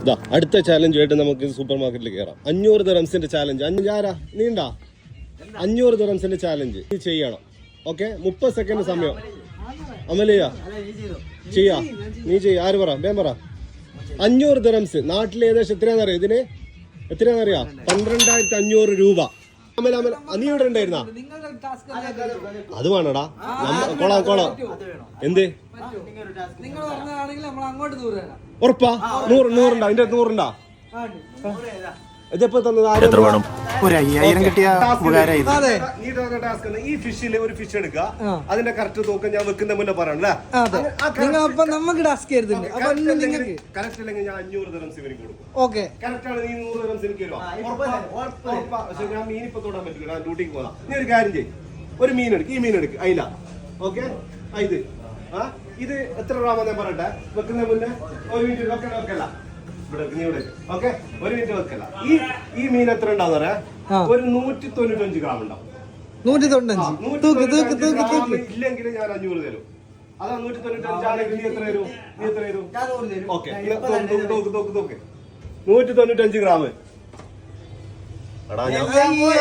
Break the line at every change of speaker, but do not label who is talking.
ഇതാ അടുത്ത ചാലഞ്ചുമായിട്ട് നമുക്ക് സൂപ്പർ മാർക്കറ്റിൽ കയറാം. 500 ദിർഹംസിന്റെ ചാലഞ്ച്. ആരാ നീണ്ടാ 500 ദിർഹംസിന്റെ ചാലഞ്ച് ചെയ്യണം. ഓക്കെ, 30 സെക്കൻഡ് സമയം. അമലിയ ചെയ്യാ, നീ ചെയ്യാ. ആര് പറ, വേം പറ. 500 ദിർഹംസ് നാട്ടിൽ ഏകദേശം എത്രയാണെന്നറിയാം? ഇതിന് എത്രയാണെന്നറിയാം? 12,500 രൂപ. അമല അമല നീ ഇവിടെ ഉണ്ടായിരുന്നാ? അത് വേണടാ. കൊളാം എന്ത് ഉറപ്പാ? 100 അതിന്റെ 100 ഇതിപ്പോ തന്നത്
ഒരു 5000 കിട്ടിയ
ഈ ഫിഷില് ഒരു ഫിഷ് എടുക്കുക, അതിന്റെ കറക്റ്റ് തൂക്കം ഞാൻ വെക്കുന്ന മുന്നേ പറയണല്ലേ. കറക്റ്റ് അല്ലെങ്കിൽ ഞാൻ 500 ദിർഹംസ് ഇവർക്ക് കൊടുക്കും. കറക്റ്റ് ആണ്. നീ 100 ദിർഹംസ് എനിക്ക് തരുമോ? പക്ഷെ ഞാൻ മീൻ ഇപ്പൊ തൊടാൻ പറ്റില്ല, ഞാൻ ഡ്യൂട്ടിക്ക് പോകാം. നീ ഒരു കാര്യം ചെയ്യും, ഒരു മീൻ എടുക്കും. ഈ മീൻ എടുക്കും, അയില. ഓക്കെ, ഇത് എത്ര രൂപ ഞാൻ പറയട്ടെ? വെക്കുന്ന മുന്നേ ഒരു മിനിറ്റ് വെക്കല്ല. ഇവിടെ ഓക്കെ, ഒരു മിനിറ്റ് വെക്കല്ല. ഈ മീൻ എത്ര ഉണ്ടാവും പറയാ? ഒരു 195 ഗ്രാം ഉണ്ടാവും. 195 ഇല്ലെങ്കിൽ ഞാൻ 500 തരും. അതാ 195 ആണെങ്കിൽ നീ എത്ര തരും? Okay, 195 gram. എടാ ഞാൻ 500